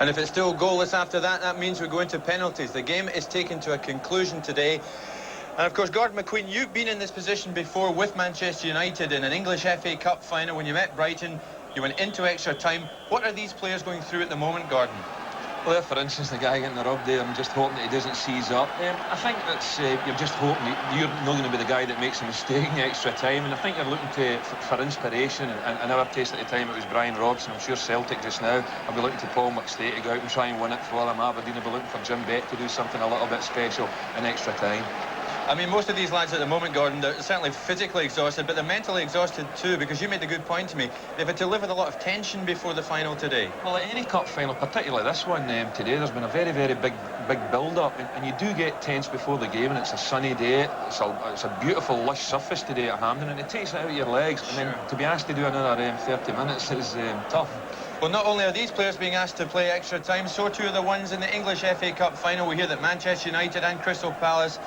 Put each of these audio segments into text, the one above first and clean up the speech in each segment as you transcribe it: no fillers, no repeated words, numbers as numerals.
And if it's still goalless after that, that means we go into penalties. The game is taken to a conclusion today. And of course, Gordon McQueen, you've been in this position before with Manchester United in an English FA Cup final when you met Brighton. You went into extra time. What are these players going through at the moment, Gordon? Well, for instance, the guy getting the rub there, I'm just hoping that he doesn't seize up. I think that's you're just hoping that you're not going to be the guy that makes a mistake in extra time, and I think you're looking for inspiration. And in our case at the time, it was Brian Robson. I'm sure Celtic just now I'll be looking to Paul McStay to go out and try and win it for them. Aberdeen will be looking for Jim Bett to do something a little bit special in extra time. I mean, most of these lads at the moment, Gordon, they're certainly physically exhausted, but they're mentally exhausted too, because you made a good point to me. They've had to live with a lot of tension before the final today. Well, at any cup final, particularly this one today, there's been a very, very big build-up, and you do get tense before the game, and it's a sunny day. It's a beautiful, lush surface today at Hampden, and it takes it out of your legs. Sure. And then to be asked to do another 30 minutes is tough. Well, not only are these players being asked to play extra time, so too are the ones in the English FA Cup final. We hear that Manchester United and Crystal Palace,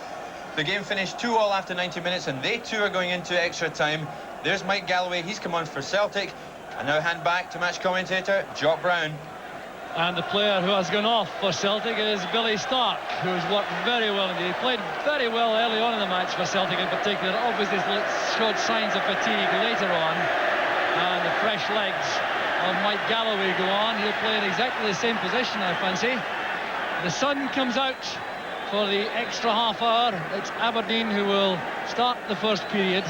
the game finished 2-2 after 90 minutes, and they too are going into extra time. There's Mike Galloway, he's come on for Celtic. And now hand back to match commentator Jock Brown. And the player who has gone off for Celtic is Billy Stark, who's worked very well indeed. He played very well early on in the match for Celtic in particular. Obviously showed signs of fatigue later on. And the fresh legs of Mike Galloway go on. He'll play in exactly the same position, I fancy. The sun comes out for the extra half hour. It's Aberdeen who will start the first period.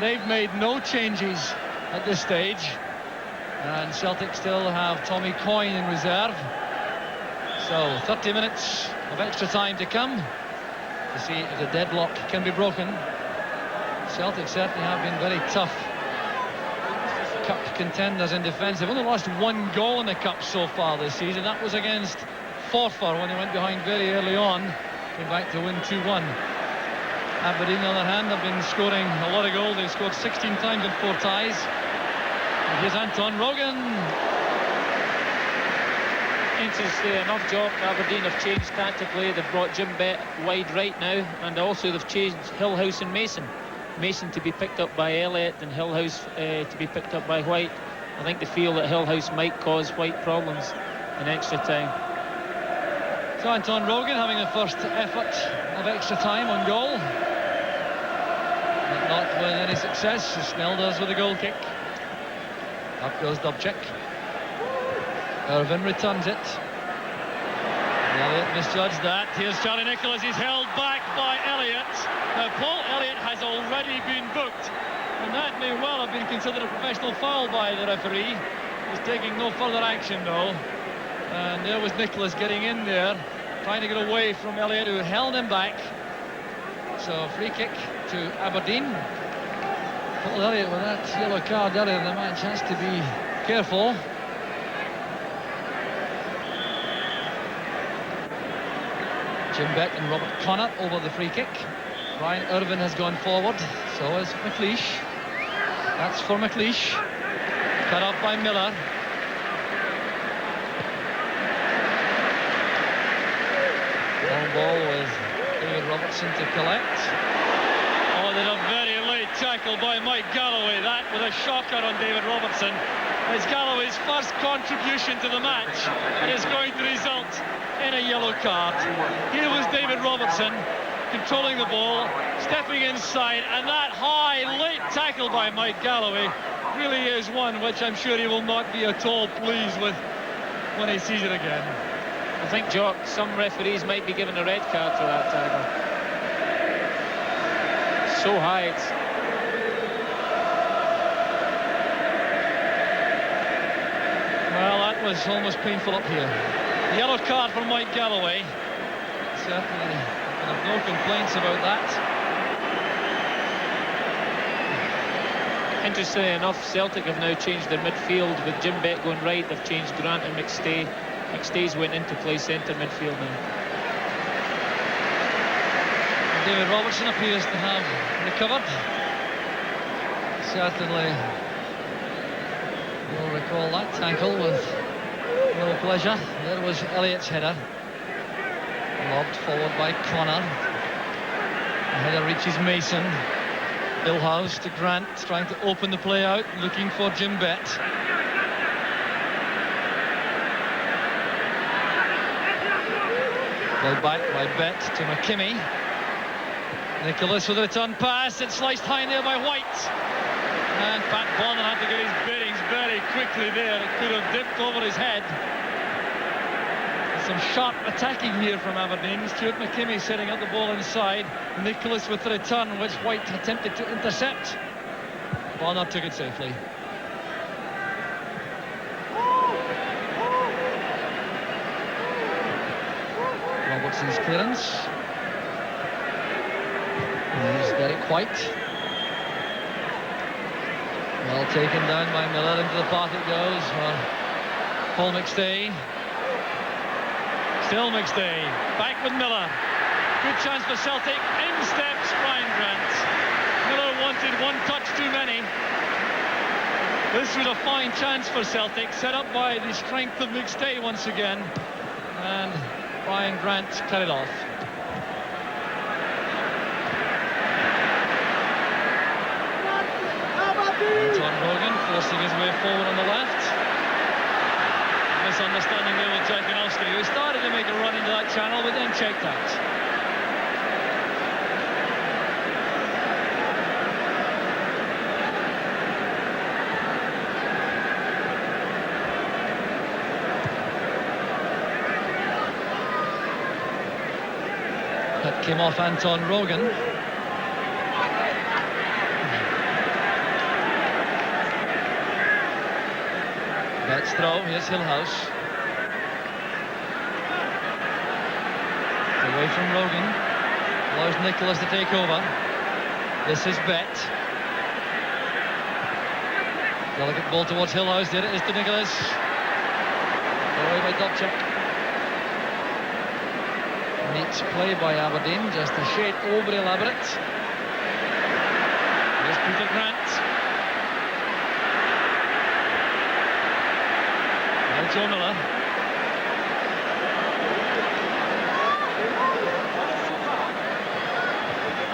They've made no changes at this stage, and Celtic still have Tommy Coyne in reserve. So 30 minutes of extra time to come to see if the deadlock can be broken. Celtic certainly have been very tough cup contenders in defence. They've only lost one goal in the cup so far this season. That was against Forfar when they went behind very early on. Came back to win 2-1. Aberdeen, on the other hand, have been scoring a lot of goals. They've scored 16 times in 4 ties. And here's Anton Rogan. Interestingly enough, Jock, Aberdeen have changed tactically. They've brought Jim Bett wide right now, and also they've changed Hillhouse and Mason. Mason to be picked up by Elliott and Hillhouse to be picked up by White. I think they feel that Hillhouse might cause White problems in extra time. So Anton Rogan having the first effort of extra time on goal, but not with any success. Snell does with a goal kick. Up goes Dubček. Irvin returns it. Elliott misjudged that. Here's Charlie Nicholas. He's held back by Elliott. Now Paul Elliott has already been booked, and that may well have been considered a professional foul by the referee. He's taking no further action though. And there was Nicholas getting in there, trying to get away from Elliott, who held him back. So free kick to Aberdeen. Paul Elliott with that yellow card earlier in the match has to be careful. Jim Bett and Robert Connor over the free kick. Brian Irvin has gone forward, so is McLeish. That's for McLeish. Cut off by Miller. Long ball with David Robertson to collect. Oh, there's a very late tackle by Mike Galloway. That with a shocker on David Robertson. It's Galloway's first contribution to the match, and it's going to result in a yellow card. Here was David Robertson controlling the ball, stepping inside, and that high late tackle by Mike Galloway really is one which I'm sure he will not be at all pleased with when he sees it again. I think, Jock, some referees might be given a red card for that tackle. So high. Well, that was almost painful up here. Yellow card for Mike Galloway. Certainly have no complaints about that. Interestingly enough, Celtic have now changed their midfield with Jim Bett going right. They've changed Grant and McStay. McStay's went into play centre midfield now. David Robertson appears to have recovered. Certainly you'll recall that tackle with no pleasure. There was Elliott's header. Lobbed forward by Connor. The header reaches Mason. Hillhouse to Grant, trying to open the play out, looking for Jim Bett. Played back by Bet to McKimmie. Nicholas with a return pass. It's sliced high there by White. And Pat Bonner had to get his bearings very quickly there. It could have dipped over his head. Some sharp attacking here from Aberdeen. Stuart McKimmie setting up the ball inside. Nicholas with the return, which White attempted to intercept. Bonner took it safely. Robertson's clearance. Here's Derek White. Well taken down by Miller. Into the path it goes. Paul McStay. Still McStay. Back with Miller. Good chance for Celtic. In steps Ryan Grant. Miller wanted one touch too many. This was a fine chance for Celtic, set up by the strength of McStay once again. And Ryan Grant cut it off. John Rogan forcing his way forward on the left. Misunderstanding there with Jakinovsky, who started to make a run into that channel but then checked out. That came off Anton Rogan. Let's throw. Here's Hillhouse. Away from Rogan. Allows Nicholas to take over. This is Bet. Delicate ball towards Hillhouse. There it is to Nicholas. Away by Dobchak. Neat play by Aberdeen. Just a shade over elaborate. Here's Peter Grant. Joe Miller.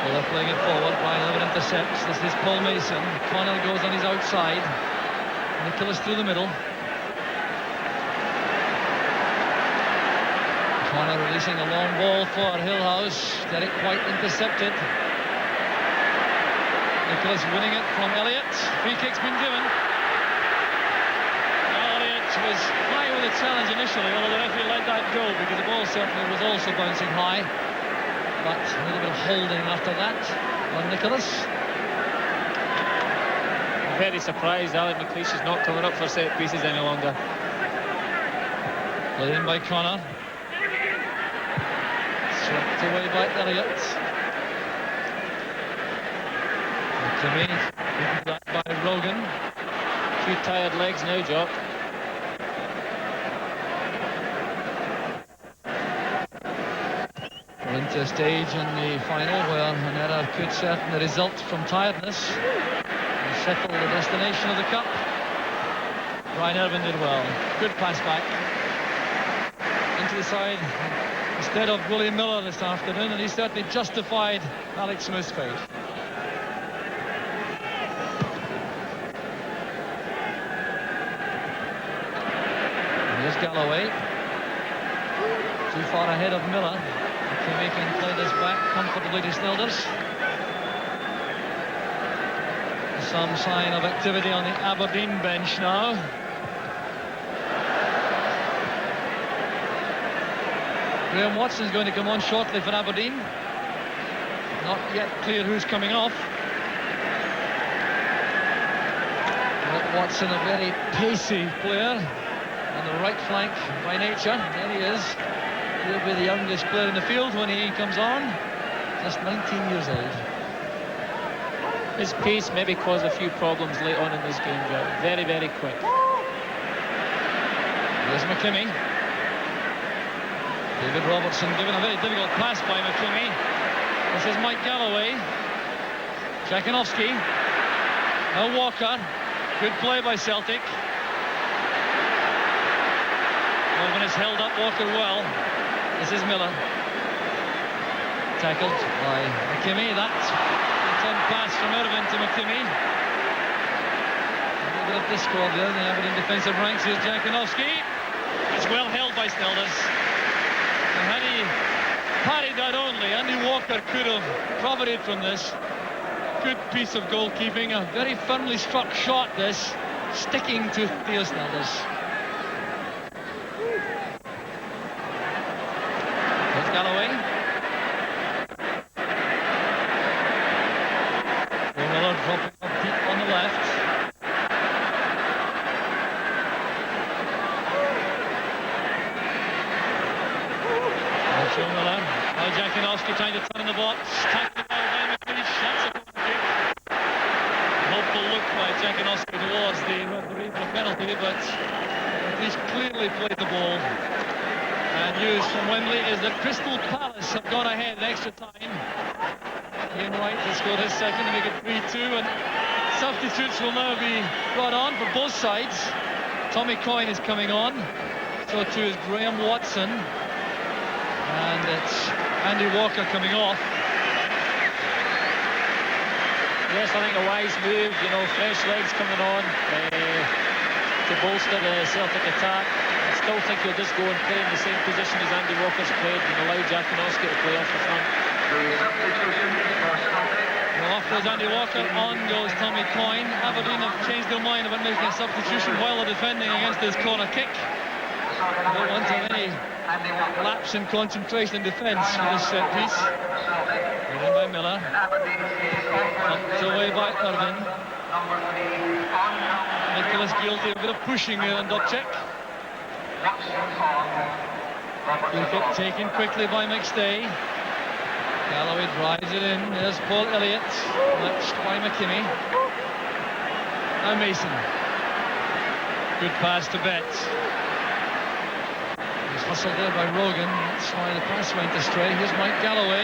Miller playing it forward. Brian Lever intercepts. This is Paul Mason. Connell goes on his outside. Nicholas through the middle. Connell releasing a long ball for Hillhouse. Derek White intercepted. Nicholas winning it from Elliott. Free kick's been given. Was high with the challenge initially, although the referee let that go because the ball certainly was also bouncing high. But a little bit of holding after that on Nicholas. I'm very surprised Alec McLeish is not coming up for set pieces any longer. Played in by Connor. Swept away by Elliott. McKimmie beaten back by Rogan. Two tired legs now, Jock. Into a stage in the final where an error could certainly result from tiredness and settle the destination of the cup. Ryan Irvin did well. Good pass back into the side instead of William Miller this afternoon, and he certainly justified Alex Smith's fate. And here's Galloway. Too far ahead of Miller. McKimmie can play this back comfortably to Snelders. Some sign of activity on the Aberdeen bench now. Graham Watson's going to come on shortly for Aberdeen. Not yet clear who's coming off. But Watson, a very pacy player on the right flank by nature. There he is. He'll be the youngest player in the field when he comes on. Just 19 years old. His pace maybe caused a few problems late on in this game, Joe. Very, very quick. There's McKimmie. David Robertson given a very difficult pass by McKimmie. This is Mike Galloway. Jakinovsky. Now Walker. Good play by Celtic. Morgan has held up Walker well. This is Miller. Tackled by McKimmie. That's a return pass from Irvin to McKimmie. A little bit of discord there in the Aberdeen defensive ranks. Here's Jakinovsky. It's well held by Snelders. And had he parried that only. Andy Walker could have profited from this. Good piece of goalkeeping. A very firmly struck shot, this, sticking to Theo Snelders. There's Galloway. Miller dropping up deep on the left. Joe Miller. Now Jankowski trying to turn in the box. Tackled by McLeish. That's a corner kick. Hopeful look by Jankowski towards the referee for a penalty, but McLeish clearly played the ball. And news from Wembley is that Crystal Palace have gone ahead in extra time. Ian Wright has scored his second to make it 3-2, and substitutes will now be brought on for both sides. Tommy Coyne is coming on. So too is Graham Watson. And it's Andy Walker coming off. Yes, I think a wise move, you know, fresh legs coming on to bolster the Celtic attack. I still think he'll just go and play in the same position as Andy Walker's played and allow Jankowski to play off the front. Well, off goes Andy Walker, on goes Tommy Coyne. Aberdeen have changed their mind about making a substitution while they're defending against this corner kick. They don't want to have any lapse in concentration and defence for this set piece. Given by Miller. Pumped away by Irvin. Nicholas guilty of a bit of pushing there on Dubček. Free kick taken quickly by McStay. Galloway drives it in. There's Paul Elliott. Matched by McKimmie. Now Mason. Good pass to Betts. Hustled there by Rogan. That's why the pass went astray. Here's Mike Galloway.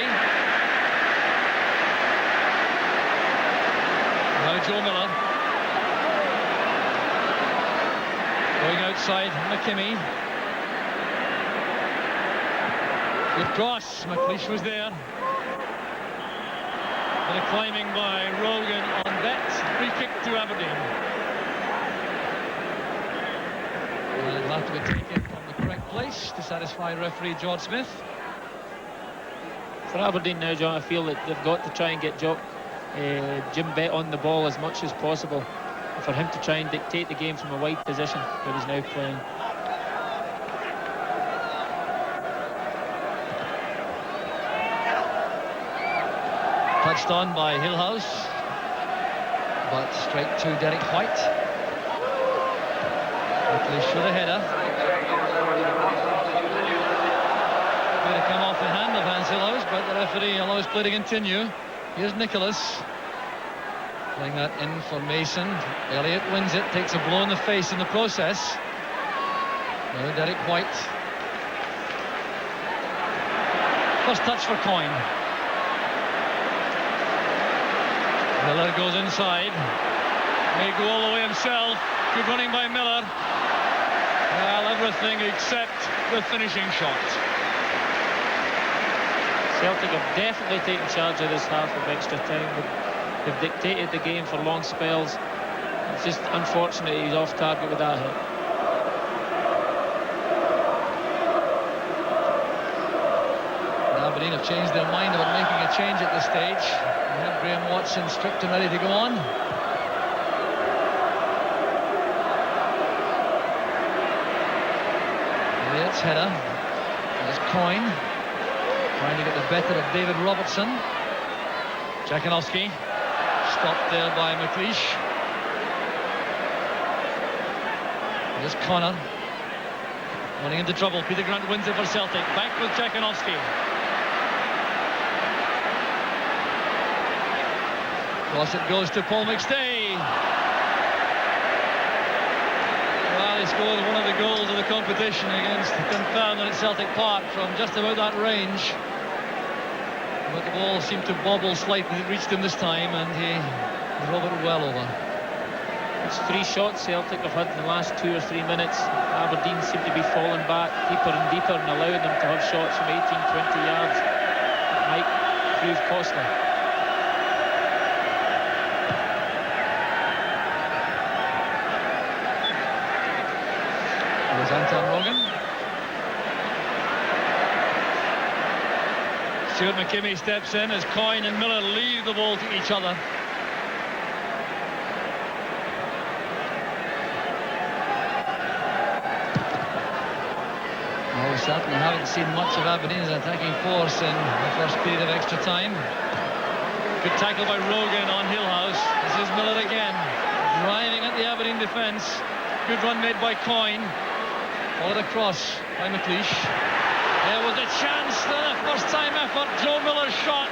Now Joe Miller. Going outside McKimmie. Good cross. McLeish was there. Bit of climbing by Rogan on Betts. Free kick to Aberdeen. And it'll have to be taken from the correct place to satisfy referee George Smith. For Aberdeen now, John, I feel that they've got to try and get Jim Bett on the ball as much as possible for him to try and dictate the game from a wide position where he's now playing. Touched on by Hillhouse, but straight to Derek White. McLeish with a header. Going to come off the hand of Hans Hillhouse, but the referee allows play to continue. Here's Nicholas. Playing that in for Mason. Elliott wins it, takes a blow in the face in the process. Now Derek White. First touch for Coyne. Miller goes inside. May go all the way himself. Good running by Miller. Well, everything except the finishing shot. Celtic have definitely taken charge of this half of extra time. They've dictated the game for long spells. It's just unfortunate he's off target with that hit. Aberdeen have changed their mind about making a change at this stage. They have Graham Watson stripped and ready to go on. Elliott's header. There's Coyne trying to get the better of David Robertson. Jankowski stopped there by McLeish. There's Connor running into trouble. Peter Grant wins it for Celtic. Back with Jankowski. Cross it goes to Paul McStay. Well, he scored one of the goals of the competition against Dunfermline at Celtic Park from just about that range. But the ball seemed to bobble slightly. It reached him this time and he drove it well over. It's 3 shots Celtic have had in the last 2 or 3 minutes. Aberdeen seem to be falling back deeper and deeper and allowing them to have shots from 18, 20 yards. It might prove costly. There's Anton Rogan. Stuart McKimmie steps in as Coyne and Miller leave the ball to each other. Well, we certainly haven't seen much of Aberdeen's attacking force in the first period of extra time. Good tackle by Rogan on Hillhouse. This is Miller again, driving at the Aberdeen defence. Good run made by Coyne. Followed across by McLeish. There was a chance, then a first-time effort. Joe Miller's shot.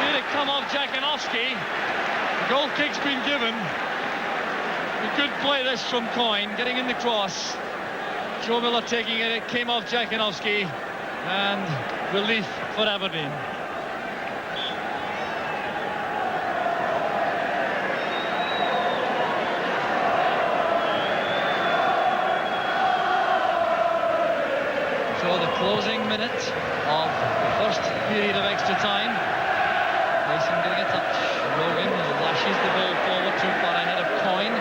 Did it come off Jakinovski? The goal kick's been given. A good play this from Coyne, getting in the cross. Joe Miller taking it. It came off Jakinovski, and relief for Aberdeen. So the closing minute of the first period of extra time. Mason getting a touch. Rogan lashes the ball forward too far ahead of Coyne.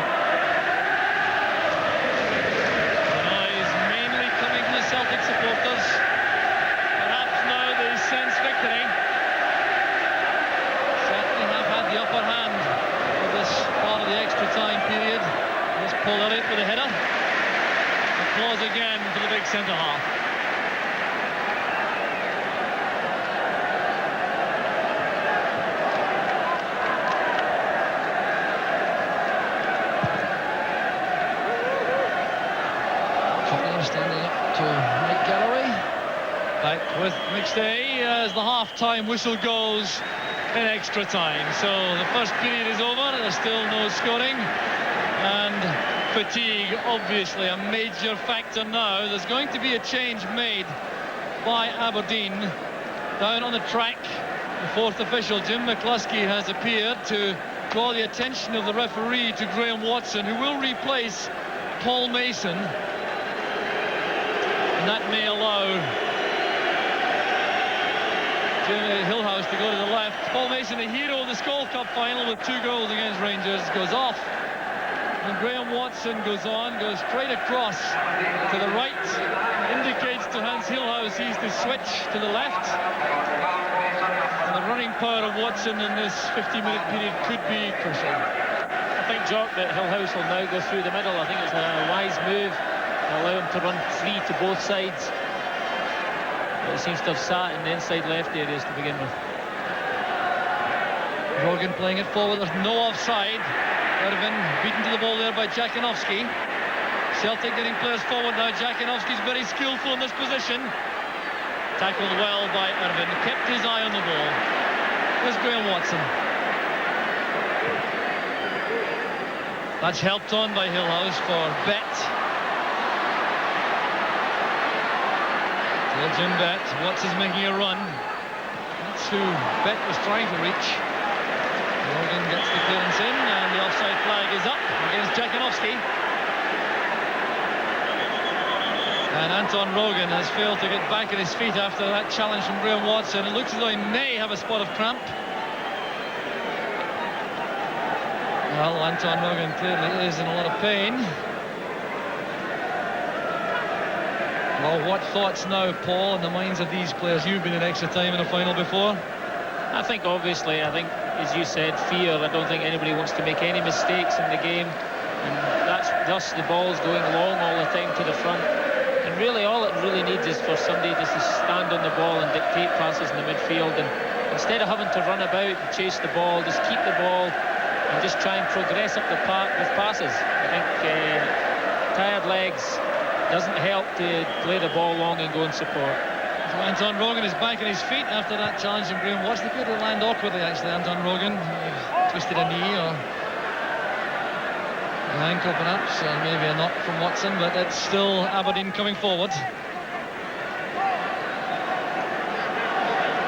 The noise mainly coming from the Celtic supporters. Perhaps now they sense victory. Certainly have had the upper hand for this part of the extra time period. Here's Paul Elliott with a header. Applause again for the big centre half. Standing up to Mike Galloway. Back with McStay as the half-time whistle goes in extra time. So the first period is over. There's still no scoring. And fatigue, obviously, a major factor now. There's going to be a change made by Aberdeen. Down on the track, the fourth official, Jim McCluskey, has appeared to draw the attention of the referee to Graham Watson, who will replace Paul Mason. And that may allow Jimmy Hillhouse to go to the left. Paul Mason, the hero of the Skull Cup final with 2 goals against Rangers, goes off. And Graham Watson goes on, goes straight across to the right, indicates to Hans Hillhouse he's to switch to the left. And the running power of Watson in this 50-minute period could be crucial. I think, Jock, that Hillhouse will now go through the middle. I think it's a wise move. Allow him to run free to both sides. But he seems to have sat in the inside left areas to begin with. Rogan playing it forward. There's no offside. Irvin beaten to the ball there by Jakinovski. Celtic getting players forward now. Jakinovski's very skillful in this position. Tackled well by Irvin. Kept his eye on the ball. There's Graham Watson. That's helped on by Hillhouse for Bet. Jim Bet, Watson's making a run. That's who Bet was trying to reach. Rogan gets the clearance in, and the offside flag is up against Jakinovski. And Anton Rogan has failed to get back on his feet after that challenge from Graham Watson. It looks as though he may have a spot of cramp. Well, Anton Rogan clearly is in a lot of pain. Well, what thoughts now, Paul, in the minds of these players? You've been in extra time in a final before. I think, obviously, as you said, fear. I don't think anybody wants to make any mistakes in the game. And thus the ball's going long all the time to the front. And really, all it really needs is for somebody just to stand on the ball and dictate passes in the midfield. And instead of having to run about and chase the ball, just keep the ball and just try and progress up the park with passes. I think tired legs doesn't help to play the ball long and go and support. So Anton Rogan is back on his feet after that challenge from Graham Watson. They could land awkwardly, actually, Anton Rogan. Twisted a knee or an ankle, perhaps, or maybe a knock from Watson, but it's still Aberdeen coming forward.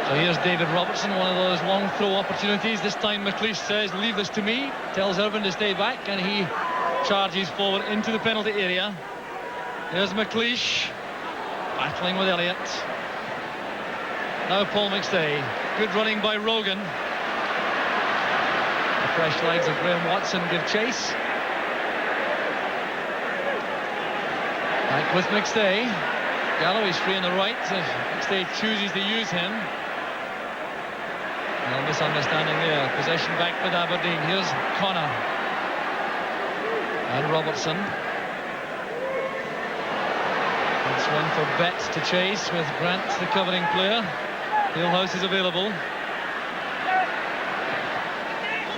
So here's David Robertson, one of those long throw opportunities. This time McLeish says, leave this to me, tells Irvin to stay back, and he charges forward into the penalty area. There's McLeish battling with Elliott. Now Paul McStay. Good running by Rogan. The fresh legs of Graham Watson give chase. Back with McStay. Galloway's free on the right if McStay chooses to use him. misunderstanding there. Possession back with Aberdeen. Here's Connor and Robertson. It's one for Betts to chase with Grant, the covering player. Hillhouse is available.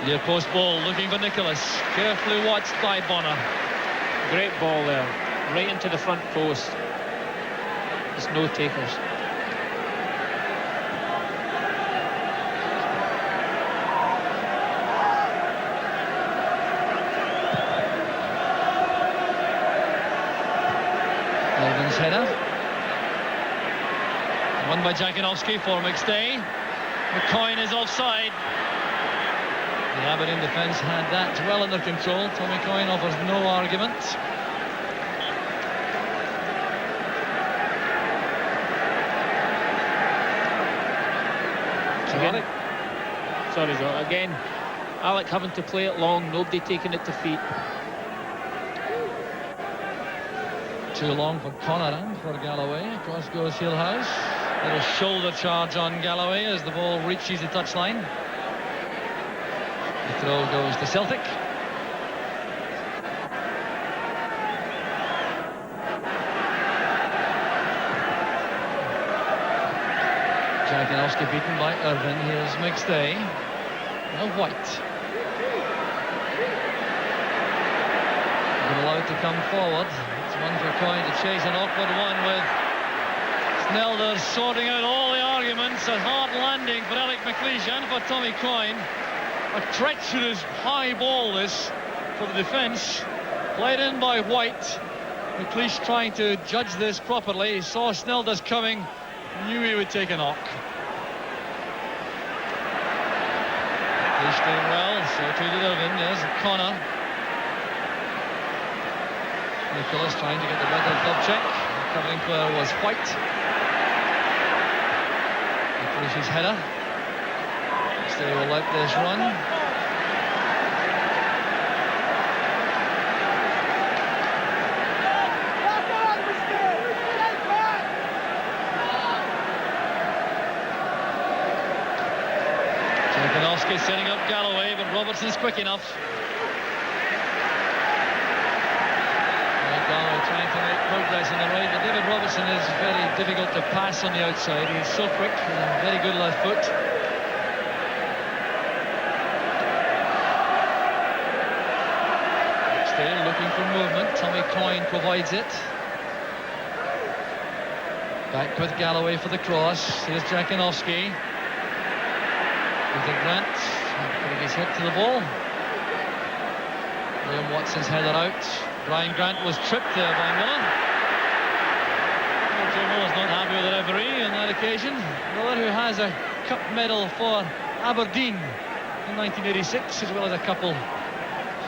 Near post ball, looking for Nicholas. Carefully watched by Bonner. Great ball there, right into the front post. There's no takers. Elvin's header. Won by Jankowski for McStay. McCoy is offside. The Aberdeen defence had that well under control. Tommy Coyne offers no argument. Again, sorry, Joe. Again, Alec having to play it long, nobody taking it to feet. Too long for Connor and for Galloway. Across goes Hillhouse. Little shoulder charge on Galloway as the ball reaches the touchline. The throw goes to Celtic. Jankowski beaten by Irvin. Here's McStay. Now White. Been allowed to come forward. It's one for Coyne to chase, an awkward one with Snelder sorting out all the arguments. A hard landing for Alec McLeish and for Tommy Coyne. A treacherous high ball this for the defence. Played in by White. McLeish trying to judge this properly. He saw Snelder's coming. Knew he would take a knock. McLeish doing well. So too did Irvin. There's Connor. Nicholas trying to get the better glove check. The covering player was White. McLeish's header. They will let this run. Jankowski setting up Galloway, but Robertson's quick enough. Galloway trying to make progress on the right, but David Robertson is very difficult to pass on the outside. He's so quick with a very good left foot. Still looking for movement. Tommy Coyne provides it. Back with Galloway for the cross. Here's Jankowski. With the Grant. Putting his head to the ball. William Watson's header out. Brian Grant was tripped there by Miller. Joe Miller's not happy with the referee on that occasion. Miller, who has a cup medal for Aberdeen in 1986, as well as a couple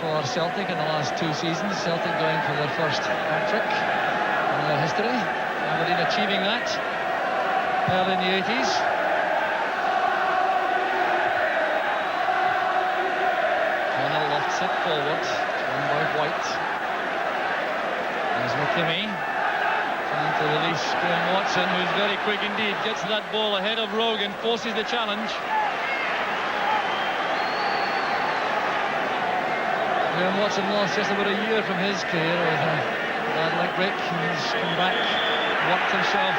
for Celtic in the last two seasons. Celtic going for their first hat-trick in their history. Aberdeen achieving that early in the 80s. Connor lofts it forward, won by White. There's McKimmie trying to release Graham Watson, who's very quick indeed. Gets that ball ahead of Rogan, forces the challenge. Graham Watson lost just about a year from his career with a bad leg break. He's come back, worked himself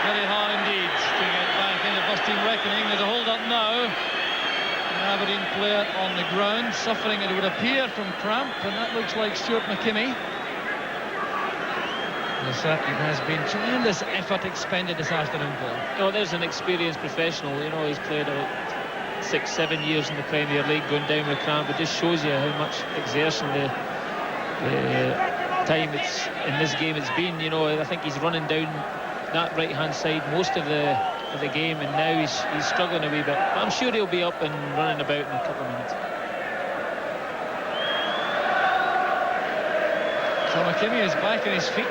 very hard indeed to get back in the first team reckoning. There's a hold-up now. An Aberdeen player on the ground, suffering, it would appear, from cramp, and that looks like Stuart McKimmie. There certainly has been tremendous effort expended this afternoon, Paul. Oh, there's an experienced professional. You know, he's played 6-7 years in the Premier League, going down with cramp. It just shows you how much exertion the time it's in this game it's been. You know, I think he's running down that right-hand side most of the game, and now he's struggling a wee bit. But I'm sure he'll be up and running about in a couple of minutes. So McKimmie is back on his feet.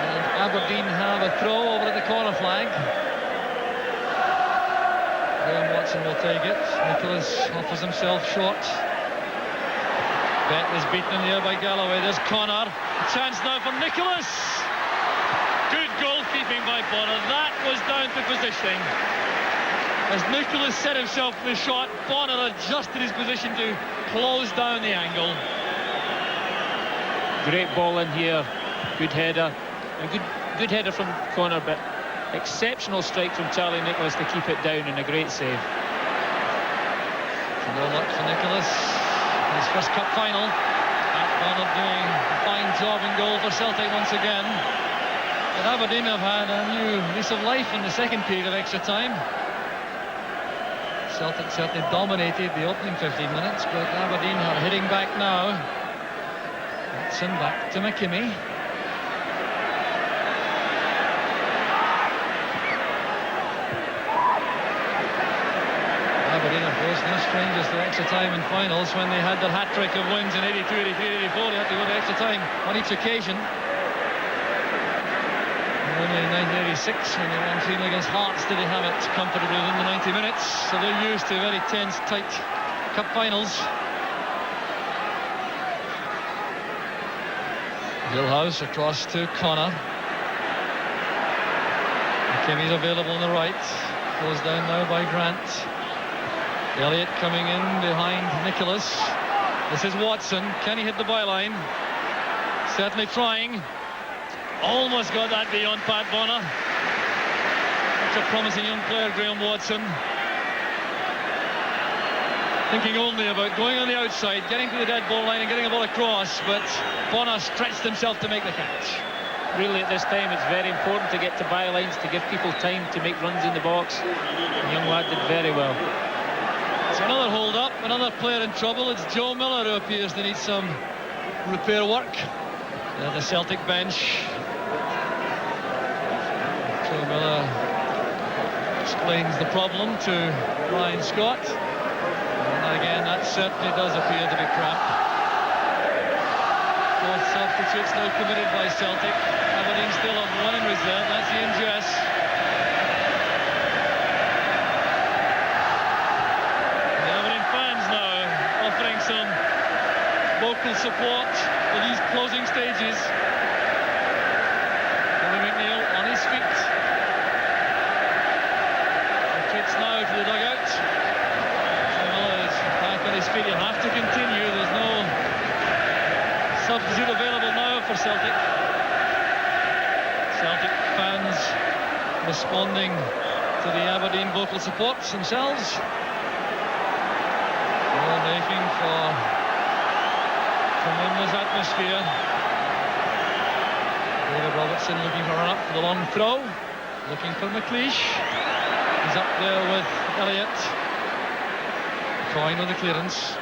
And Aberdeen have a throw over at the corner flag. Graham Watson will take it. Nicholas offers himself short. Bet is beaten in the air by Galloway. There's Connor. A chance now for Nicholas. Good goalkeeping goalkeeping by Bonner. That was down to positioning. As Nicholas set himself for the shot, Bonner adjusted his position to close down the angle. Great ball in here, good header, a good header from Connor, but exceptional strike from Charlie Nicholas to keep it down, and a great save. No luck for Nicholas. His first cup final. Bonner doing a fine job in goal for Celtic once again. But Aberdeen have had a new lease of life in the second period of extra time. Celtic certainly dominated the opening 15 minutes, but Aberdeen are hitting back now. Watson back to McKimmie. Aberdeen, of course, no strangers to extra time in finals. When they had their hat-trick of wins in 82, 83, 84, they had to go to extra time on each occasion. Only in 1986, when they won 3-0 against Hearts, did they have it comfortably within the 90 minutes. So they're used to very tense, tight cup finals. Hillhouse across to Connor. McKimmie's available on the right. Goes down now by Grant. Elliott coming in behind Nicholas. This is Watson. Can he hit the byline? Certainly trying. Almost got that beyond Pat Bonner. Such a promising young player, Graham Watson. Thinking only about going on the outside, getting to the dead ball line and getting a ball across, but Bonner stretched himself to make the catch. Really, at this time, it's very important to get to bylines, to give people time to make runs in the box. The young lad did very well. So another hold-up, another player in trouble. It's Joe Miller who appears to need some repair work. The Celtic bench. Joe Miller explains the problem to Ryan Scott. And again, that certainly does appear to be cramp. Both substitutes now committed by Celtic. Aberdeen still have one in reserve. That's Ian Jess. The Aberdeen fans now offering some vocal support for these closing stages. Billy McNeil on his feet. Retreats now to the dugout. Miller is back on his feet. He'll have to continue. There's no substitute available now for Celtic. Celtic fans responding to the Aberdeen vocal supports themselves. All making for tremendous atmosphere. David Robertson looking for a run up for the long throw. Looking for McLeish. He's up there with Elliott. Coyne with the clearance.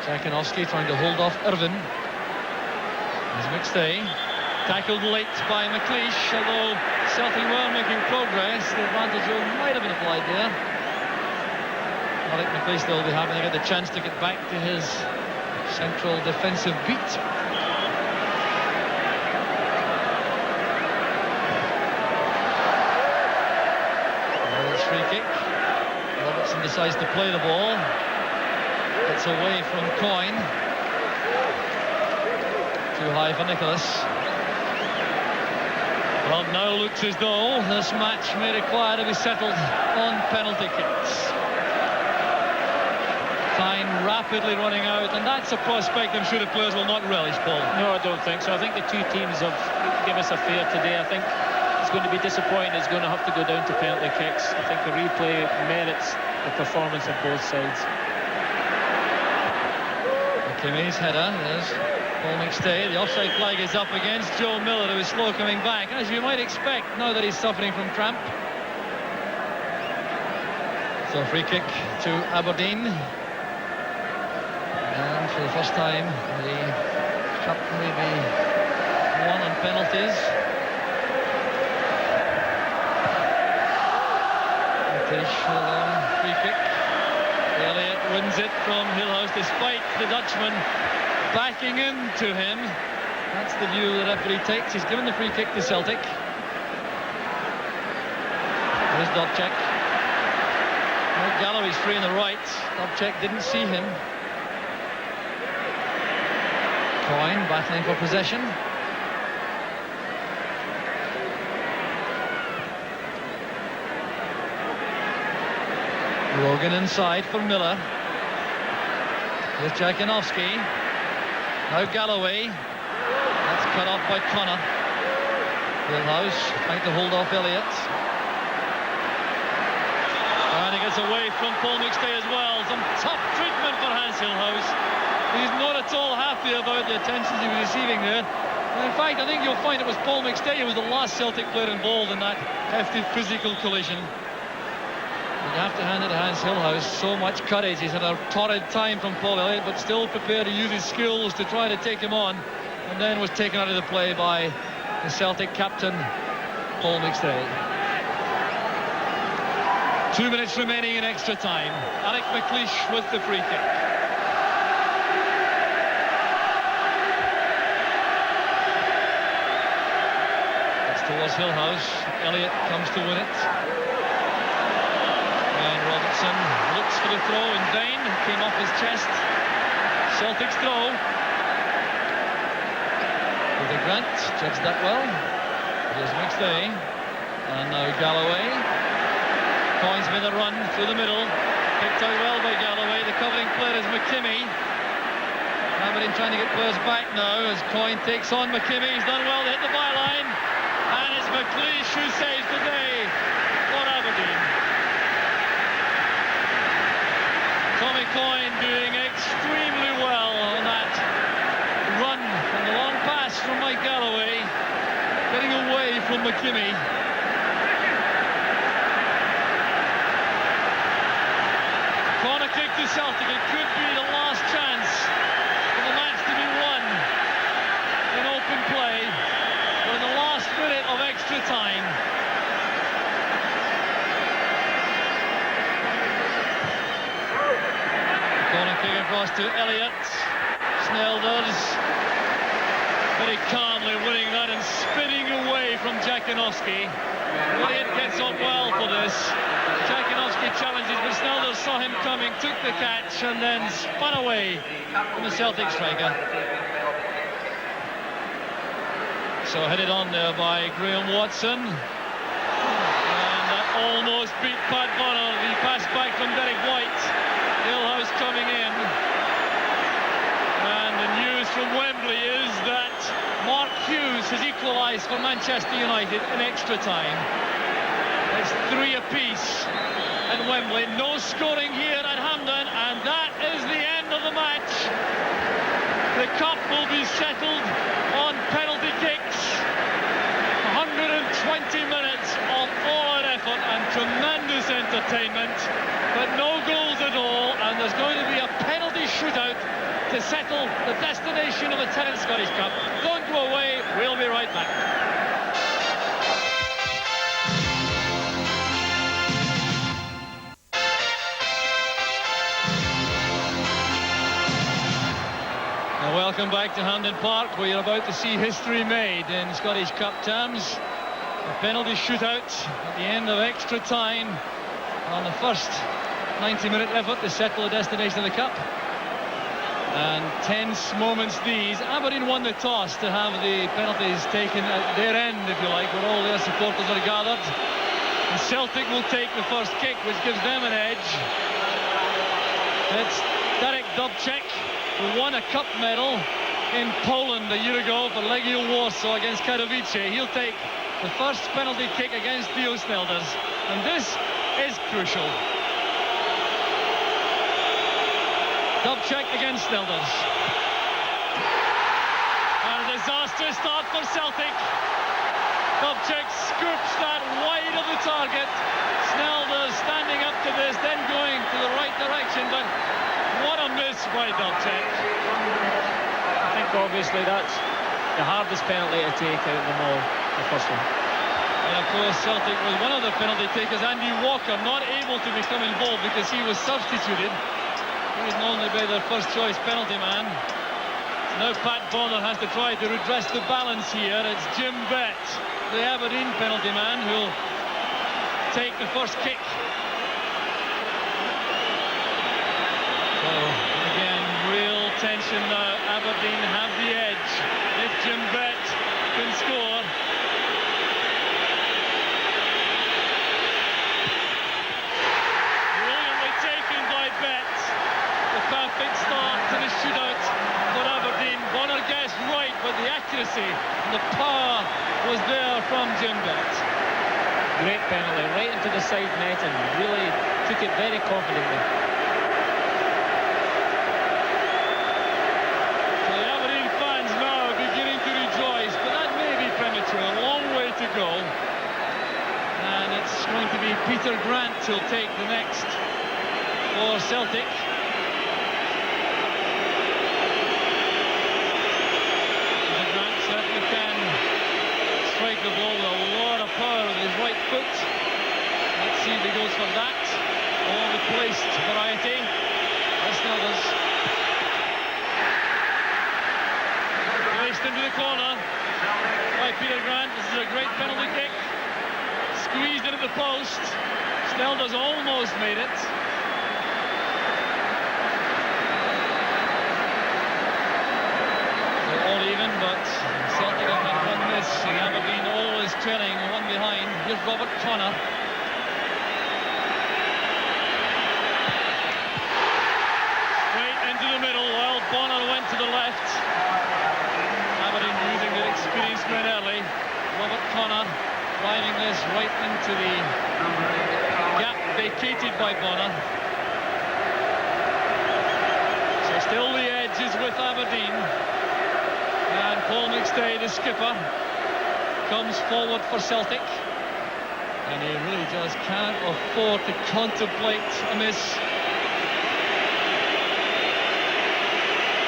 Jakinowski trying to hold off Irvin. There's McStay. Tackled late by McLeish, although Celtic were making progress. The advantage might have been applied there. Alec McLeish will be happy to get the chance to get back to his central defensive beat. It's free kick. Robertson decides to play the ball. It's away from Coyne. Too high for Nicholas. Well, now looks as though this match may require to be settled on penalty kicks. Time rapidly running out, and that's a prospect I'm sure the players will not relish, Paul. No, I don't think so. I think the two teams have given us a fair today. I think it's going to be disappointing. It's going to have to go down to penalty kicks. I think the replay merits the performance of both sides. McKimmie's header. There's Paul McStay. The offside flag is up against Joe Miller, who is slow coming back, as you might expect now that he's suffering from cramp. So free kick to Aberdeen. And for the first time, the cup may be won on penalties. British free kick. Elliott wins it from Hillhouse despite the Dutchman backing into him. That's the view the referee takes. He's given the free kick to Celtic. There's Dobchek. Galloway's free on the right. Dobchek didn't see him. Coyne battling for possession. Logan inside for Miller. Here's Jakinovsky. Now Galloway. That's cut off by Connor. Hillhouse trying to hold off Elliott. And he gets away from Paul McStay as well. Some tough treatment for Hans Hillhouse. He's not at all happy about the attentions he was receiving there. And in fact, I think you'll find it was Paul McStay who was the last Celtic player involved in that hefty physical collision. You have to hand it to Hans Hillhouse. So much courage. He's had a torrid time from Paul Elliott, but still prepared to use his skills to try to take him on. And then was taken out of the play by the Celtic captain, Paul McStay. 2 minutes remaining in extra time. Alec McLeish with the free kick. It's towards Hillhouse. Elliott comes to win it. And Robertson looks for the throw in vain. Came off his chest. Celtic's throw. With Grant, judged that well. Here's McStay. And now Galloway. Coyne's made a run through the middle. Picked out well by Galloway. The covering player is McKimmie. Aberdeen trying to get players back now as Coyne takes on McKimmie. He's done well to hit the byline. And it's McLeish who saves the day for Aberdeen. Tommy Coyne doing extremely well on that run from the long pass from Mike Galloway, getting away from McKimmie. Corner kick to Celtic. It could be the last chance for the match to be won in open play. We're in the last minute of extra time. Corner kick across to Elliott. Snelders very calmly winning that and spinning away from Jakinovsky. Elliott gets on well for this. Jakinovsky challenges, but Snelders saw him coming, took the catch and then spun away from the Celtic striker. So headed on there by Graham Watson. And that almost beat Pat Bonner. The pass back from Derek White. Hillhouse coming in. And the news from Wembley is that Mark Hughes has equalised for Manchester United in extra time. It's 3 apiece at Wembley. No scoring here at Hampden, and that is the end of the match. The cup will be settled on penalty kicks. 120 minutes of all-out effort and tremendous entertainment, but no goals at all, and there's going to be a penalty shootout to settle the destination of the 10th Scottish Cup. Don't go away, we'll be right back. Now, welcome back to Hampden Park, where you're about to see history made in Scottish Cup terms. A penalty shootout at the end of extra time on the first 90-minute effort to settle the destination of the Cup. And tense moments these. Aberdeen won the toss to have the penalties taken at their end, if you like, where all their supporters are gathered. And Celtic will take the first kick, which gives them an edge. It's Derek Dubček, who won a cup medal in Poland a year ago for Legia Warsaw against Katowice. He'll take the first penalty kick against Theo Snelders. And this is crucial. Dubček against Snelders. And a disastrous start for Celtic. Dubček scoops that wide of the target. Snelders standing up to this, then going to the right direction, but what a miss by Dubček. I think obviously that's the hardest penalty to take out of them all, the first one. And of course Celtic was one of the penalty takers, Andy Walker, not able to become involved because he was substituted. He was normally be their first choice penalty man. So now Pat Bonner has to try to redress the balance here. It's Jim Bett, the Aberdeen penalty man, who'll take the first kick. So again, real tension now. Aberdeen have the edge if Jim Bett can score. Brilliantly accuracy, and the power was there from Jim Bett. Great penalty, right into the side net, and really took it very confidently. So the Aberdeen fans now beginning to rejoice, but that may be premature, a long way to go. And it's going to be Peter Grant who'll take the next for Celtic. Peter Grant certainly can strike the ball with a lot of power with his right foot. Let's see if he goes for that. All the placed variety. Yes, now does. Placed into the corner by Peter Grant. This is a great penalty kick. Squeezed into the post. Snelders almost made it. They're all even, but Celtic have had one miss, and Aberdeen always trailing, one behind. Here's Robert Connor. Straight into the middle, while Bonner went to the left. Aberdeen using their experienced men early. Robert Connor driving this right into the gap vacated by Bonner. So still the edge is with Aberdeen. And Paul McStay, the skipper, comes forward for Celtic. And he really just can't afford to contemplate a miss.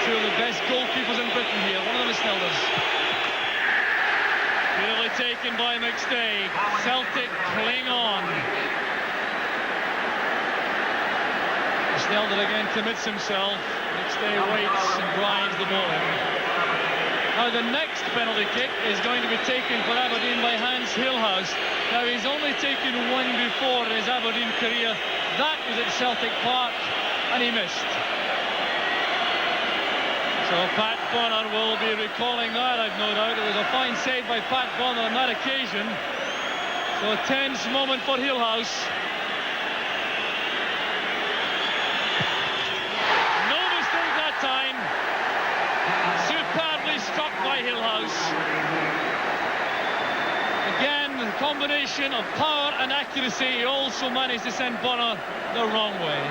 Two of the best goalkeepers in Britain here. One of them is Snelders. Beautifully taken by McStay. Celtic cling on. Snelder again commits himself. McStay waits and grinds the ball in. Now the next penalty kick is going to be taken for Aberdeen by Hans Hillhouse. Now he's only taken one before in his Aberdeen career. That was at Celtic Park, and he missed. So Pat Bonner will be recalling that, I've no doubt. It was a fine save by Pat Bonner on that occasion. So a tense moment for Hillhouse. No mistake that time. Superbly struck by Hillhouse. Again, the combination of power and accuracy. He also managed to send Bonner the wrong way.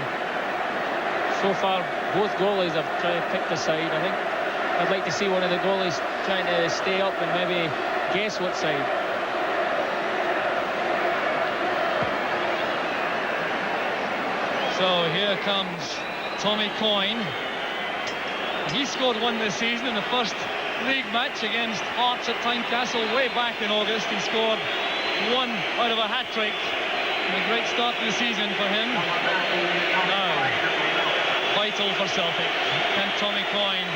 So far, both goalies have tried to pick the side. I think I'd like to see one of the goalies trying to stay up and maybe guess what side. So here comes Tommy Coyne. He scored one this season in the first league match against Hearts at Tynecastle way back in August. He scored one out of a hat-trick. A great start to the season for him. Now, vital for Celtic. Can Tommy Coyne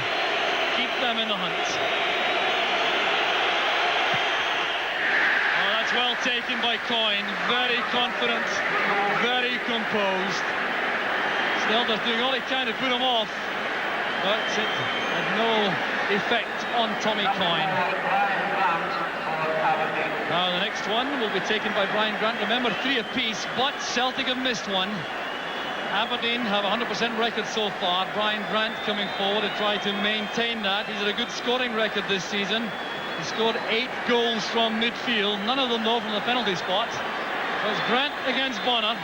keep them in the hunt? Oh, that's well taken by Coyne. Very confident, very composed. Snelders doing all he can to put him off, but it had no effect on Tommy Coyne. Now the next one will be taken by Brian Grant. Remember, 3 apiece, but Celtic have missed one. Aberdeen have a 100% record so far. Brian Grant coming forward to try to maintain that. He's had a good scoring record this season. He scored 8 goals from midfield, none of them though from the penalty spot. So it's Grant against Bonner.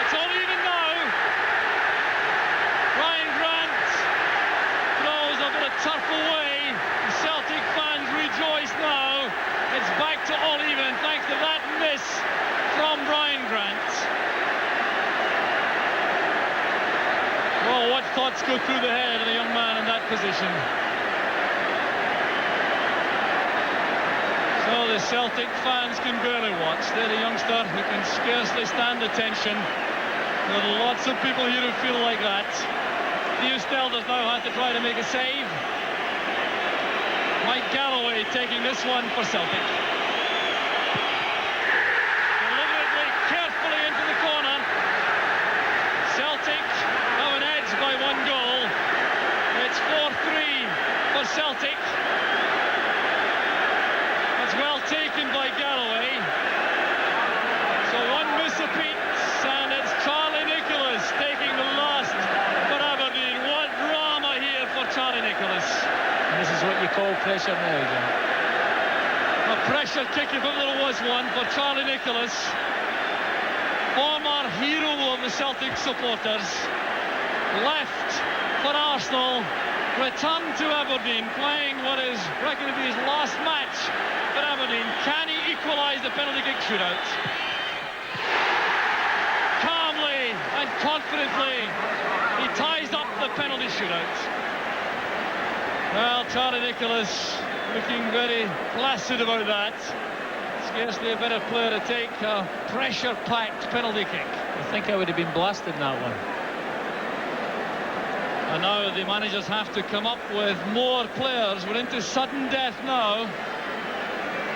It's all even now. Brian Grant throws a bit of turf away. The Celtic fans rejoice now. It's back to all even thanks to that miss from Brian Grant. Well, what thoughts go through the head of a young man in that position? So the Celtic fans can barely watch. They're the youngster who can scarcely stand the tension. There are lots of people here who feel like that. Theo Snelders now had to try to make a save. Mike Galloway taking this one for Celtic. Deliberately, carefully into the corner. Celtic have an edge by 1 goal. It's 4-3 for Celtic. That's well taken by Galloway. So one miss apiece, and it's Charlie Nicholas taking the last call pressure now, John. A pressure kick if ever there was one for Charlie Nicholas, former hero of the Celtic supporters. Left for Arsenal, returned to Aberdeen, playing what is reckoned to be his last match for Aberdeen. Can he equalise the penalty kick shootout? Calmly and confidently, he ties up the penalty shootout. Well, Charlie Nicholas looking very placid about that. Scarcely a better player to take a pressure-packed penalty kick. I think I would have been blasted in that one. And now the managers have to come up with more players. We're into sudden death now.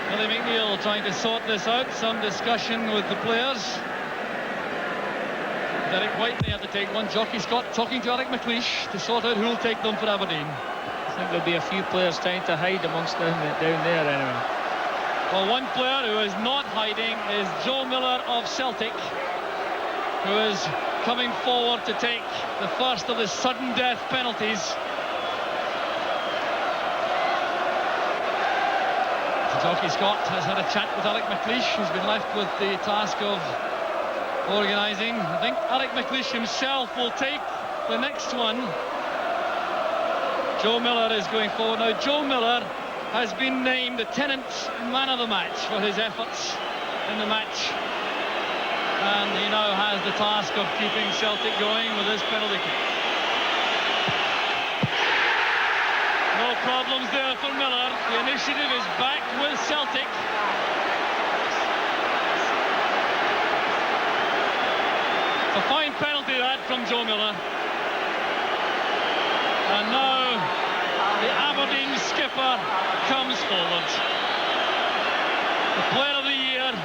Billy McNeil trying to sort this out. Some discussion with the players. Derek White may have to take one. Jockey Scott talking to Eric McLeish to sort out who will take them for Aberdeen. I think there'll be a few players trying to hide amongst them down there anyway. Well, one player who is not hiding is Joe Miller of Celtic, who is coming forward to take the first of the sudden death penalties. Jockey Scott has had a chat with Alec McLeish, who's been left with the task of organising. I think Alec McLeish himself will take the next one. Joe Miller is going forward now. Joe Miller has been named the Tennant man of the match for his efforts in the match. And he now has the task of keeping Celtic going with this penalty kick. No problems there for Miller. The initiative is back with Celtic. It's a fine penalty that from Joe Miller. And now the Aberdeen skipper comes forward. The player of the year,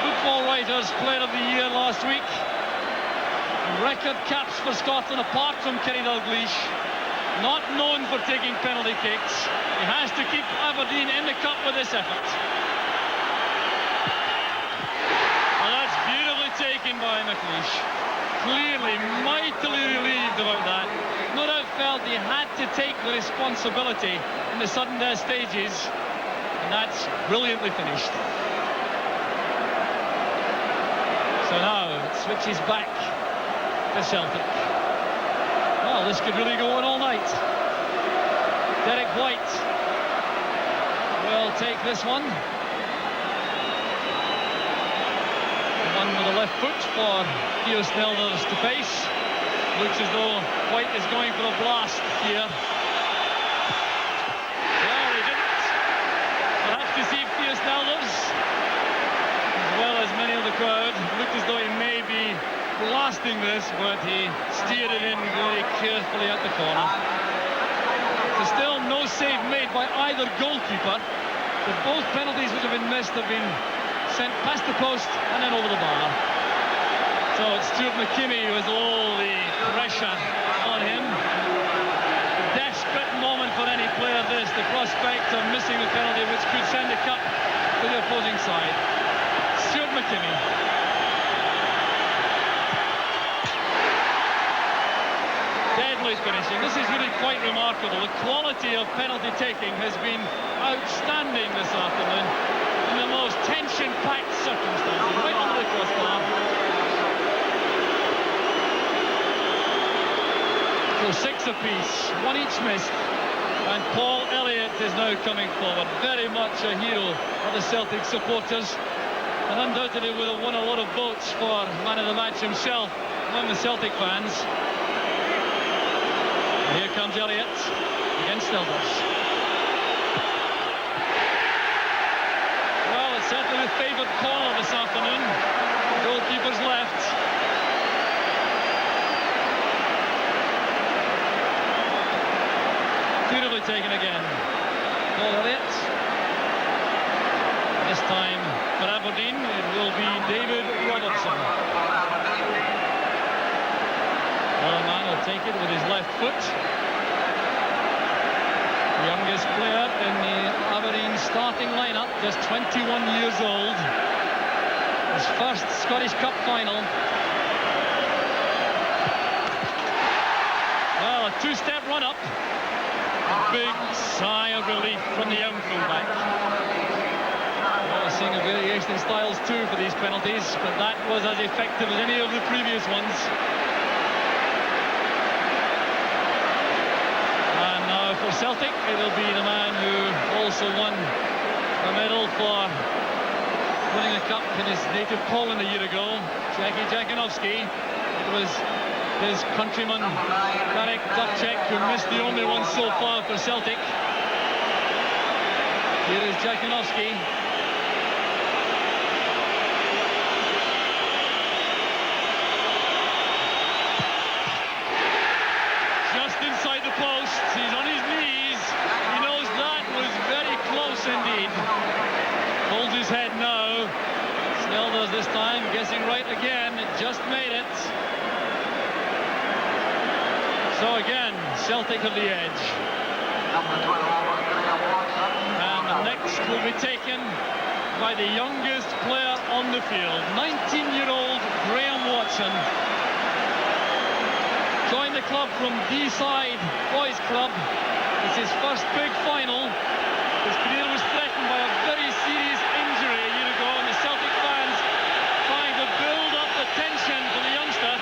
Football Writers Player of the Year last week. Record caps for Scotland apart from Kenny Dalglish. Not known for taking penalty kicks. He has to keep Aberdeen in the cup with this effort. And that's beautifully taken by McLeish. Clearly mightily relieved about that. No doubt felt he had to take the responsibility in the sudden death stages. And that's brilliantly finished. So now it switches back to Celtic. Well, this could really go on all night. Derek White will take this one. One with the left foot for Piers Nelders to face. Looks as though White is going for a blast here. Well, he didn't. Perhaps deceived Piers Nelders, as well as many of the crowd. Looked as though he may be blasting this, but he steered it in very carefully at the corner. So still no save made by either goalkeeper, but both penalties which have been missed have been sent past the post and then over the bar. So it's Stuart McKimmie who has all the pressure on him. Desperate moment for any player this, the prospect of missing the penalty which could send the cup to the opposing side. Stuart McKimmie. Deadly finishing. This is really quite remarkable. The quality of penalty taking has been outstanding this afternoon in the most tension-packed circumstances. Right under the crossbar. So 6 apiece, 1 each missed. And Paul Elliott is now coming forward. Very much a hero of the Celtic supporters. And undoubtedly would have won a lot of votes for man of the match himself among the Celtic fans. And here comes Elliott against Nelders. Well, it's certainly the favoured corner this afternoon. Goalkeeper's left. Beautifully taken again. Paul Elliott. This time for Aberdeen, it will be David Robertson. Another man will take it with his left foot. The youngest player in the Aberdeen starting lineup, just 21 years old. His first Scottish Cup final. Well, a two-step run-up. big sigh of relief from the young fullback. Well, seeing a variation in styles too for these penalties, but that was as effective as any of the previous ones. And now for Celtic, it'll be the man who also won the medal for winning a cup in his native Poland a year ago, Jackie Jankowski. It was his countryman Marek Dubček who missed the only one so far for Celtic. Here is Jankowski. Just inside the post, he's on his knees. He knows that was very close indeed. Holds his head now. Snelders this time, guessing right again. It just made it. So again, Celtic have the edge. And next will be taken by the youngest player on the field, 19-year-old Graham Watson. Joined the club from D-Side Boys Club. It's his first big final. His career was threatened by a very serious injury a year ago, and the Celtic fans trying to build up the tension for the youngster.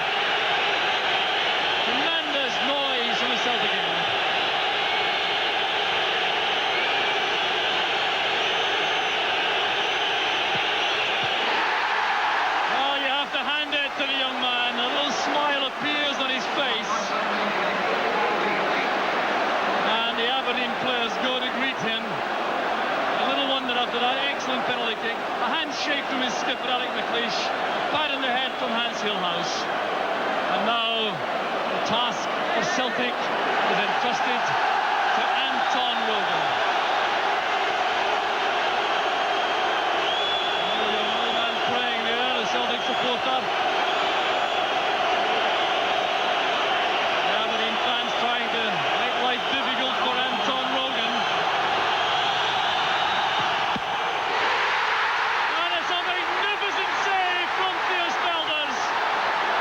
Tremendous noise from the Celtic end. Oh, you have to hand it to the young man. A little smile appears on his face. And the Aberdeen players go to greet him. A little wonder after that excellent penalty kick. A handshake from his skipper, Alec McLeish. A pat on the head from Hans Hillhouse. And now the task for Celtic is entrusted to Anton Rogan. Oh, the young man praying there, the Celtic supporter. The Aberdeen fans trying to make life difficult for Anton Rogan. And it's a magnificent save from Theo Snelders.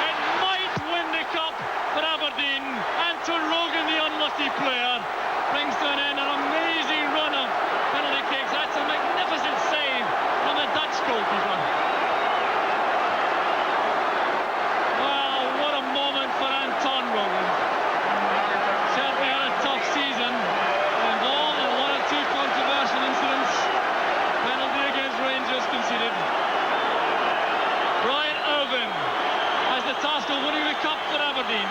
It might win the cup for Aberdeen. Anton Rogan, the unlucky player, brings to an end an amazing run of penalty kicks. That's a magnificent save from the Dutch goalkeeper. Wow, what a moment for Anton Rogan. Certainly had a tough season, involved in one or two controversial incidents. Penalty against Rangers conceded. Brian Irvine has the task of winning the cup for Aberdeen.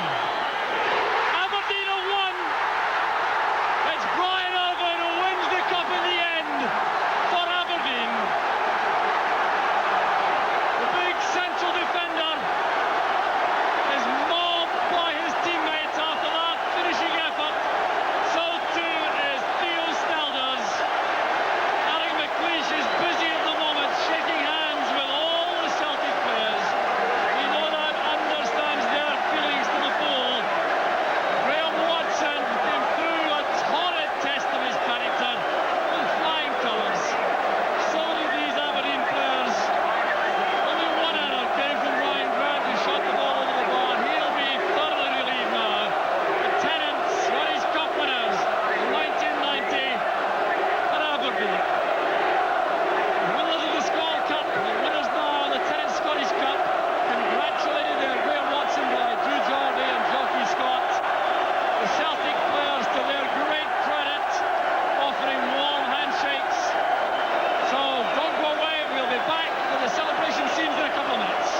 Aberdeen have won. It's Brian Irvine who wins the cup in the end for Aberdeen. The big central defender is mobbed by his teammates after that finishing effort. So too is Theo Snelders. Alec McLeish is busy at the moment, shaking hands with all the Celtic players. We know that understands their feelings to the full. Graham Watson came through a torrid test of his character with flying colours. So did these Aberdeen players. Only one error came from Ryan Grant, who shot the ball over the bar. He'll be thoroughly relieved now. The Tennants are his cup winners in 1990 for Aberdeen. The winners of the Skol Cup, the winners now of the Tennant Scottish Cup, congratulated their Graham Watson by Drew Jarvie and Jockey Scott. The Celtic players, to their great credit, offering warm handshakes. So don't go away, we'll be back for the celebration scenes in a couple of minutes.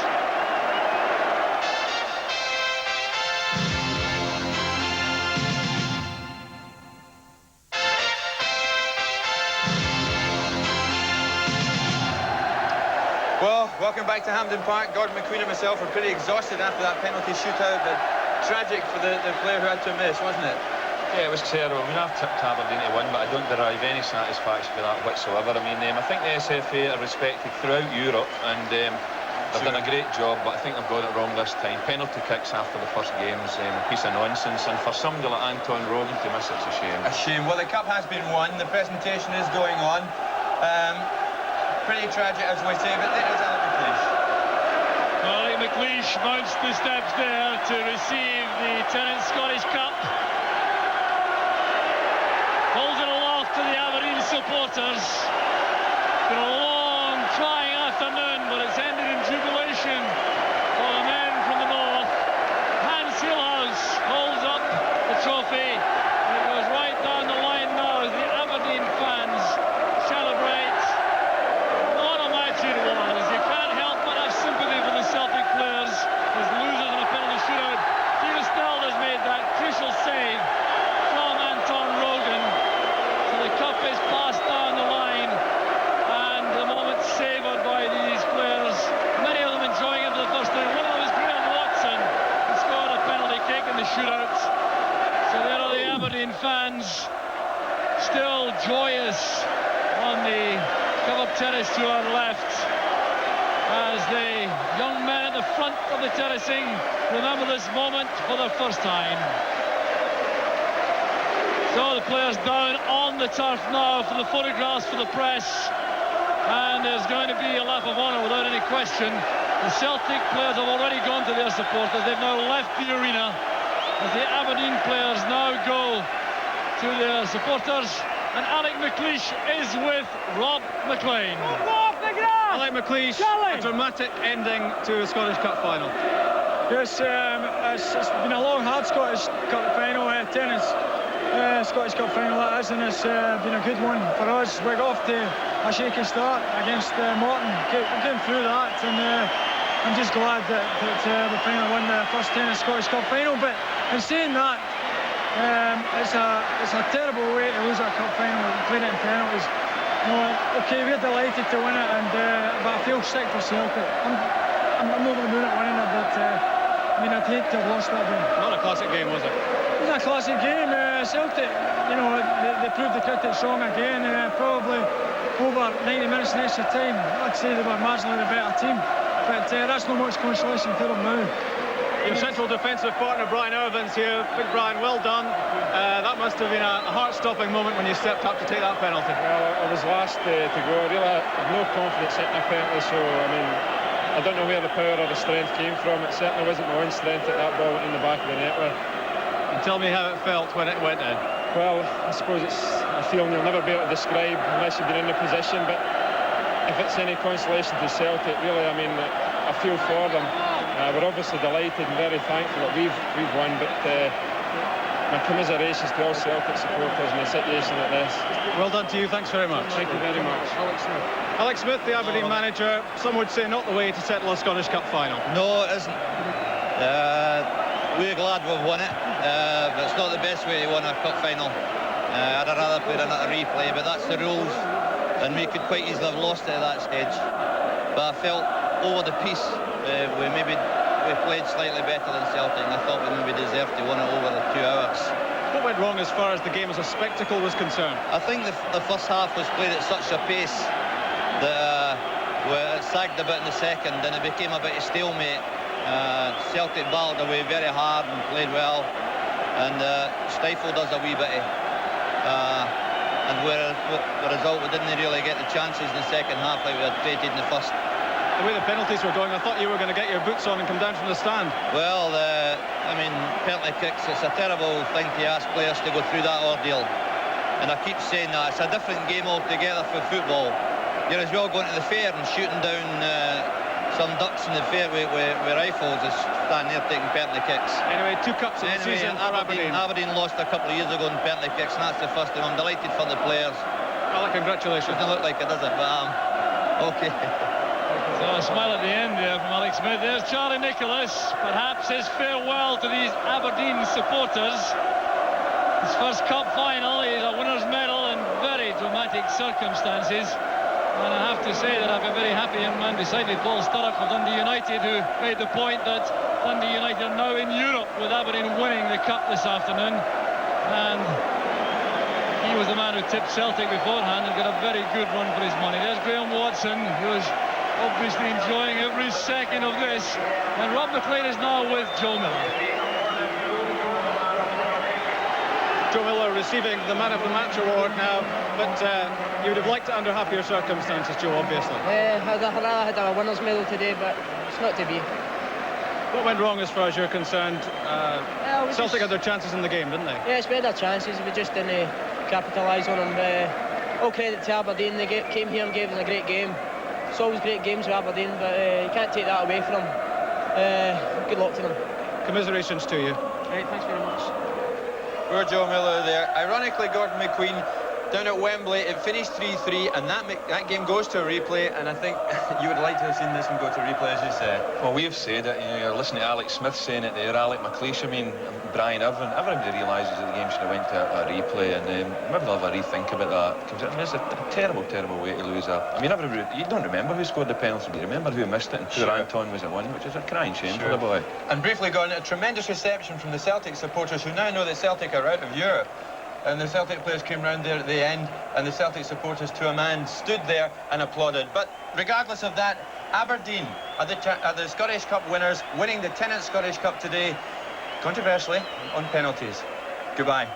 Well, welcome back to Hampden Park. Gordon McQueen and myself were pretty exhausted after that penalty shootout, but tragic for the player who had to miss, wasn't it? Yeah, it was terrible. I mean, I've tipped Aberdeen to win, but I don't derive any satisfaction with that whatsoever. I mean, I think the SFA are respected throughout Europe, and they've done a great job, but I think they've got it wrong this time. Penalty kicks after the first game is a piece of nonsense, and for somebody like Anton Rogan to miss it's a shame. A shame. Well, the cup has been won. The presentation is going on. Pretty tragic, as we say, but there's Alec McLeish. Alec McLeish mounts the steps there to receive the Tennant Scottish Cup. supporters. It's been a long, trying afternoon, but it's ended in jubilation for the men from the north. Hans Hillhouse holds up the trophy. It goes right down the line now as the Aberdeen fans celebrate. What a match it was. You can't help but have sympathy for the Celtic players as losers in a penalty shootout. Stephen Stelder's made that crucial save from Anton Rogan. So the cup is passed down the line, and the moment savoured by these players. Many of them enjoying it for the first time. One of them is Graham Watson, who scored a penalty kick in the shootout. So there are the Aberdeen fans, still joyous on the cover terrace to our left, as the young men at the front of the terracing remember this moment for the first time. So the players down on the turf now for the photographs for the press, and there's going to be a lap of honour without any question. The Celtic players have already gone to their supporters. They've now left the arena as the Aberdeen players now go to their supporters, and Alec McLeish is with Rob McLean. Alec McLeish, a dramatic ending to a Scottish Cup final. Yes, it's been a long, hard Scottish Cup final, tennis. Scottish Cup final that is, and it's been a good one for us. We got off to a shaky start against Morton. We're getting through that, and I'm just glad that we finally won the first tennis Scottish Cup final. But in saying that, it's a terrible way to lose our cup final. We played it in penalties. You know, okay, we're delighted to win it, but I feel sick for Celtic. I'm not going to moon at winning it, but I mean, I'd hate to have lost that game. Not a classic game, was it? It was a classic game. Celtic, you know, they proved the cricket strong again. Probably over 90 minutes in extra time. I'd say they were marginally the better team, but that's not much consolation to them now. Your central defensive partner Brian Irvin's here. Big Brian, well done. That must have been a heart-stopping moment when you stepped up to take that penalty. Well, I was last to go. I really had no confidence hitting a penalty, so I mean, I don't know where the power or the strength came from. It certainly wasn't my own strength that ball went in the back of the net with. And tell me how it felt when it went in. Well, I suppose it's a feeling you'll never be able to describe unless you've been in the position, but if it's any consolation to Celtic, really, I mean, I feel for them. We're obviously delighted and very thankful that we've won, but my commiserations to all Celtic supporters in a situation like this. Well done to you, thanks very much. Thank you very much. Alex Smith. Alex Smith, the Aberdeen manager. Some would say not the way to settle a Scottish Cup final. No, it isn't. We're glad we've won it, but it's not the best way to win a cup final. I'd rather play another replay, but that's the rules, and we could quite easily have lost it at that stage. But I felt over the piece, we played slightly better than Celtic, and I thought we maybe deserved to win it over the 2 hours. What went wrong as far as the game as a spectacle was concerned? I think the first half was played at such a pace that it sagged a bit in the second, and it became a bit of stalemate. Celtic battled away very hard and played well, and stifled us a wee bit. And the result, we didn't really get the chances in the second half like we had created in the first. The way the penalties were going, I thought you were going to get your boots on and come down from the stand. Well, I mean, penalty kicks, it's a terrible thing to ask players to go through that ordeal. And I keep saying that, it's a different game altogether for football. You're as well going to the fair and shooting down some ducks in the fair with rifles as standing there taking penalty kicks. Anyway, 2 cups in the season for Aberdeen. Aberdeen lost a couple of years ago in penalty kicks, and that's the first time. I'm delighted for the players. Well, congratulations. Doesn't look like it, does it? But okay. So a smile at the end there from Alex Smith. There's Charlie Nicholas, perhaps his farewell to these Aberdeen supporters. His first cup final, he's a winner's medal in very dramatic circumstances. And I have to say that I've been very happy young man beside me, Paul Sturrock of Dundee United, who made the point that Dundee United are now in Europe with Aberdeen winning the cup this afternoon. And he was the man who tipped Celtic beforehand and got a very good run for his money. There's Graham Watson, who's obviously enjoying every second of this. And Rob McLean is now with Joe Miller. Joe Miller receiving the Man of the Match award now, but you would have liked it under happier circumstances, Joe, obviously. I'd rather had a winner's medal today, but it's not to be. What went wrong as far as you're concerned? Celtic had their chances in the game, didn't they? Yes, we had our chances, we just didn't capitalise on them. all credit to Aberdeen. They came here and gave us a great game. It's always great games with Aberdeen, but you can't take that away from them. Good luck to them. Commiserations to you. Right, thanks very much. Poor Joe Miller there. Ironically, Gordon McQueen down at Wembley, it finished 3-3, and that game goes to a replay, and I think you would like to have seen this one go to replay, as you said. Well, we've said it. You know, you're listening to Alex Smith saying it there, Alec McLeish, I mean, Brian Irvine. Everybody realises that the game should have went to a replay, and maybe they'll have a rethink about that. Because I mean, it's a terrible, terrible way to lose a... I mean, you don't remember who scored the penalty, but you remember who missed it, and poor Anton was at one, which is a crying shame for the boy. And briefly, Gordon, a tremendous reception from the Celtic supporters, who now know that Celtic are out of Europe. And the Celtic players came round there at the end, and the Celtic supporters to a man stood there and applauded. But regardless of that, Aberdeen are the Scottish Cup winners, winning the 10th Scottish Cup today, controversially, on penalties. Goodbye.